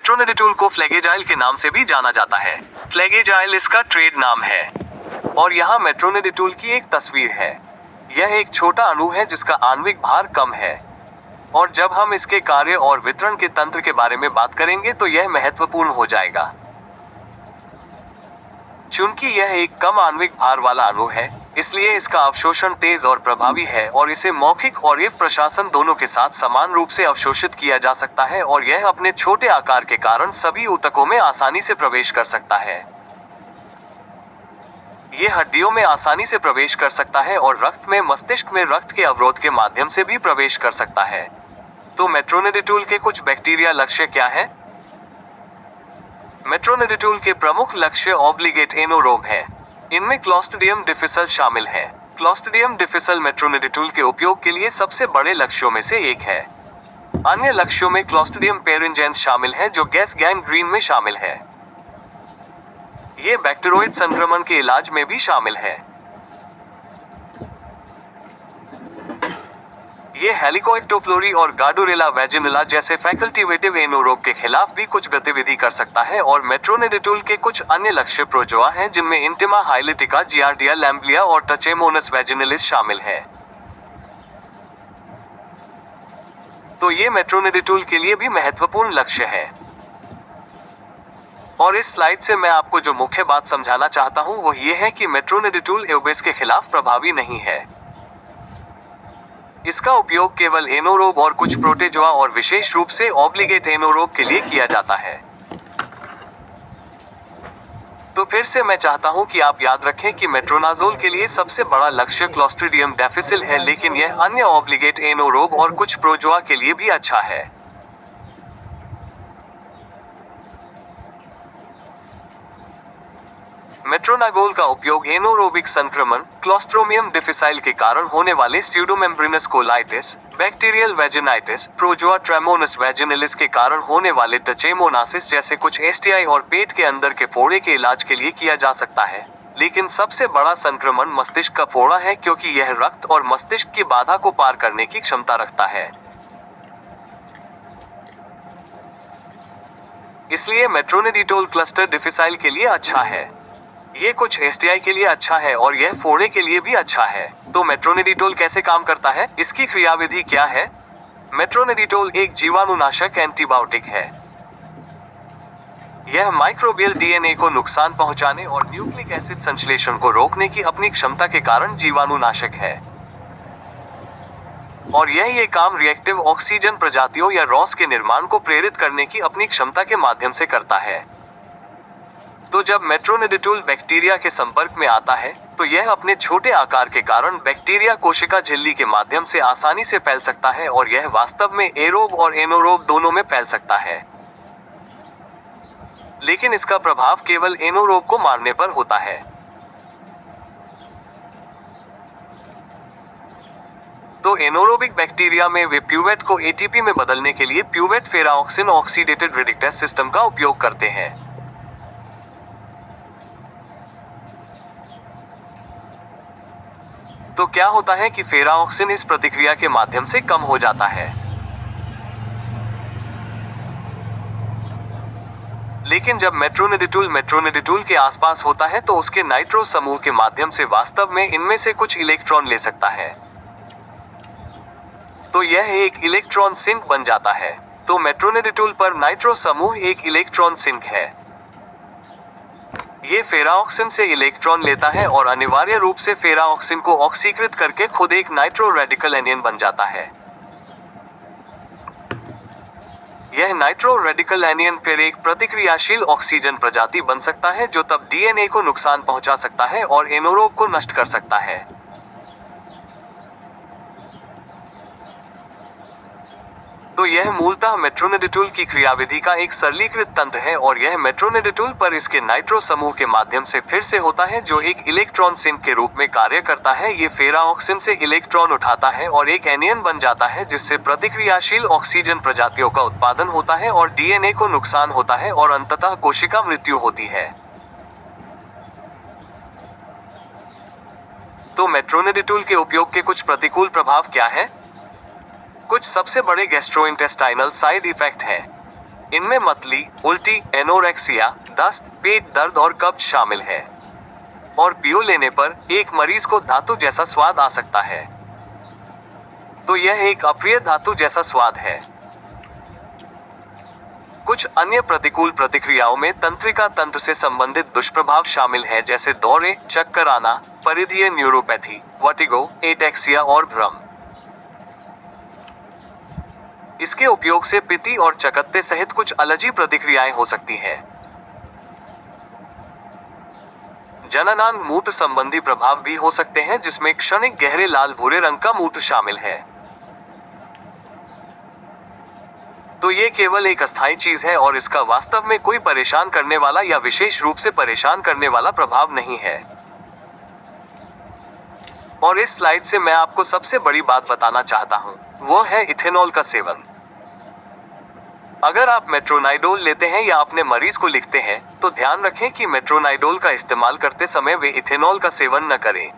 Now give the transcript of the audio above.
मेट्रोनिडिटोल को फ्लैगेजाइल के नाम से भी जाना जाता है। फ्लैगेजाइल इसका ट्रेड नाम है। और यहाँ मेट्रोनिडिटोल की एक तस्वीर है। यह एक छोटा अणु है जिसका आणविक भार कम है। और जब हम इसके कार्य और वितरण के तंत्र के बारे में बात करेंगे तो यह महत्वपूर्ण हो जाएगा। चूंकि यह एक कम आणविक भार वाला अणु है, इसलिए इसका अवशोषण तेज और प्रभावी है और इसे मौखिक और इफ प्रशासन दोनों के साथ समान रूप से अवशोषित किया जा सकता है और यह अपने छोटे आकार के कारण सभी ऊतकों में आसानी से प्रवेश कर सकता है। ये हड्डियों में आसानी से प्रवेश कर सकता है और रक्त में मस्तिष्क में रक्त के अवरोध के माध्यम से भी प्रवेश कर सकता है। तो मेट्रोनिडिटोल के कुछ बैक्टीरिया लक्ष्य क्या है? मेट्रोनिडिटोल के प्रमुख लक्ष्य ऑब्लिगेट एनोरोब है। इनमें क्लॉस्ट्रिडियम डिफिसल शामिल है। क्लॉस्ट्रिडियम डिफिसल मेट्रोनिडिटोल के उपयोग के लिए सबसे बड़े लक्ष्यों में से एक है। अन्य लक्ष्यों में क्लॉस्ट्रिडियम पेरिंजेंस शामिल है जो गैस गैंग्रीन में शामिल है। ये बैक्टीरियोइड संक्रमण के इलाज में भी शामिल है। ये हेलिकोएक्टोप्लोरी और गार्डुरेला वैजिनला जैसे फैकल्टेटिव एनोरोग के खिलाफ भी कुछ गतिविधि कर सकता है। और मेट्रोनिडिटोल के कुछ अन्य लक्ष्य प्रोजोआ हैं जिनमें इंटिमा हाइलिटिका, जियार्डिया लैम्ब्लिया और टचेमोनस वैजिनलिस शामिल है। तो ये मेट्रोनिडिटोल के लिए भी महत्वपूर्ण लक्ष्य है। और इस स्लाइड से मैं आपको जो मुख्य बात समझाना चाहता हूं वो ये है कि मेट्रोनिडिटोल एओबेस के खिलाफ प्रभावी नहीं है। इसका उपयोग केवल एनोरोब और कुछ प्रोटेजोआ और विशेष रूप से ऑब्लिगेट एनोरोब के लिए किया जाता है। तो फिर से मैं चाहता हूं कि आप याद रखें कि मेट्रोनाजोल के लिए सबसे बड़ा लक्ष्य क्लॉस्ट्रिडियम डिफिसिल है, लेकिन यह अन्य ऑब्लिगेट एनोरोब और कुछ प्रोजोआ के लिए भी अच्छा है। मेट्रोनागोल का उपयोग एनोरोबिक संक्रमण, क्लॉस्ट्रोमियम डिफिसाइल के कारण होने वाले स्यूडोमेम्ब्रेनस कोलाइटिस, बैक्टीरियल वेजिनाइटिस, प्रोजोआ ट्रेमोनस वैजिनलिस के कारण होने वाले टचेमोनासिस जैसे कुछ एसटीआई और पेट के अंदर के फोड़े के इलाज के लिए किया जा सकता है। लेकिन सबसे बड़ा संक्रमण मस्तिष्क का फोड़ा है क्योंकि यह रक्त और मस्तिष्क की बाधा को पार करने की क्षमता रखता है। इसलिए मेट्रोनिडिटोल क्लस्टर डिफिसाइल के लिए अच्छा है। ये कुछ एसटीआई के लिए अच्छा है और यह फोड़े के लिए भी अच्छा है। तो मेट्रोनिडिटोल कैसे काम करता है? इसकी क्रियाविधि क्या है? मेट्रोनिडिटोल एक जीवाणुनाशक एंटीबायोटिक है। यह माइक्रोबियल डीएनए को नुकसान पहुंचाने और न्यूक्लिक एसिड संश्लेषण को रोकने की अपनी क्षमता के कारण जीवाणुनाशक है। और यह ये काम रिएक्टिव ऑक्सीजन प्रजातियों या रॉस के निर्माण को प्रेरित करने की अपनी क्षमता के माध्यम से करता है। तो जब मेट्रोनिडिटोल बैक्टीरिया के संपर्क में आता है तो यह अपने छोटे आकार के कारण बैक्टीरिया कोशिका झिल्ली के माध्यम से आसानी से फैल सकता है और यह वास्तव में एरोब और एनोरोब दोनों में फैल सकता है। लेकिन इसका प्रभाव केवल एनोरोब को मारने पर होता है। तो एनोरोबिक बैक्टीरिया में वे प्यूवेट को एटीपी में बदलने के लिए प्यूवेट फेराऑक्सिन ऑक्सीडेटेड रिडक्टेस सिस्टम का उपयोग करते हैं। तो क्या होता है कि फेराऑक्सिन इस प्रतिक्रिया के माध्यम से कम हो जाता है। लेकिन जब मेट्रोनिडिटोल के आसपास होता है तो उसके नाइट्रो समूह के माध्यम से वास्तव में इनमें से कुछ इलेक्ट्रॉन ले सकता है। तो यह एक इलेक्ट्रॉन सिंक बन जाता है। तो मेट्रोनिडिटोल पर नाइट्रो समूह एक इलेक्ट्रॉन सिंक है। ये फेराऑक्सिन से इलेक्ट्रॉन लेता है और अनिवार्य रूप से फेराऑक्सिन को ऑक्सीकृत करके खुद एक नाइट्रो रेडिकल एनियन बन जाता है। यह नाइट्रो रेडिकल एनियन फिर एक प्रतिक्रियाशील ऑक्सीजन प्रजाति बन सकता है जो तब डीएनए को नुकसान पहुंचा सकता है और एनोरोब को नष्ट कर सकता है। तो यह मूलतः मेट्रोनिडिटोल की क्रियाविधि का एक सरलीकृत तंत्र है और यह मेट्रोनिडिटोल पर इसके नाइट्रो समूह के माध्यम से फिर से होता है जो एक इलेक्ट्रॉन सिंक के रूप में कार्य करता है। ये फेराऑक्सिन से इलेक्ट्रॉन उठाता है और एक एनियन बन जाता है जिससे प्रतिक्रियाशील ऑक्सीजन प्रजातियों का उत्पादन होता है और डीएनए को नुकसान होता है और अंततः कोशिका मृत्यु होती है। तो मेट्रोनिडिटोल के उपयोग के कुछ प्रतिकूल प्रभाव क्या है? कुछ सबसे बड़े गैस्ट्रोइंटेस्टाइनल साइड इफेक्ट हैं। इनमें मतली, उल्टी, एनोरेक्सिया, दस्त, पेट दर्द और कब्ज शामिल है। और पियो लेने पर एक मरीज को धातु जैसा स्वाद आ सकता है। तो यह एक अप्रिय धातु जैसा स्वाद है। कुछ अन्य प्रतिकूल प्रतिक्रियाओं में तंत्रिका तंत्र से संबंधित दुष्प्रभाव शामिल हैं, जैसे दौरे, चक्कर आना, परिधीय न्यूरोपैथी, वर्टिगो, एटेक्सिया और भ्रम। इसके उपयोग से पित्ती और चकत्ते सहित कुछ अलर्जी प्रतिक्रियाएं हो सकती हैं। जननांग मूत्र संबंधी प्रभाव भी हो सकते हैं, जिसमें क्षणिक गहरे लाल भूरे रंग का मूत्र शामिल है। तो ये केवल एक अस्थायी चीज है और इसका वास्तव में कोई परेशान करने वाला या विशेष रूप से परेशान करने वाला प्रभाव नहीं है। और इस स्लाइड से मैं आपको सबसे बड़ी बात बताना चाहता हूं, वो है इथेनॉल का सेवन। अगर आप मेट्रोनाइडोल लेते हैं या अपने मरीज को लिखते हैं, तो ध्यान रखें कि मेट्रोनाइडोल का इस्तेमाल करते समय वे इथेनॉल का सेवन न करें।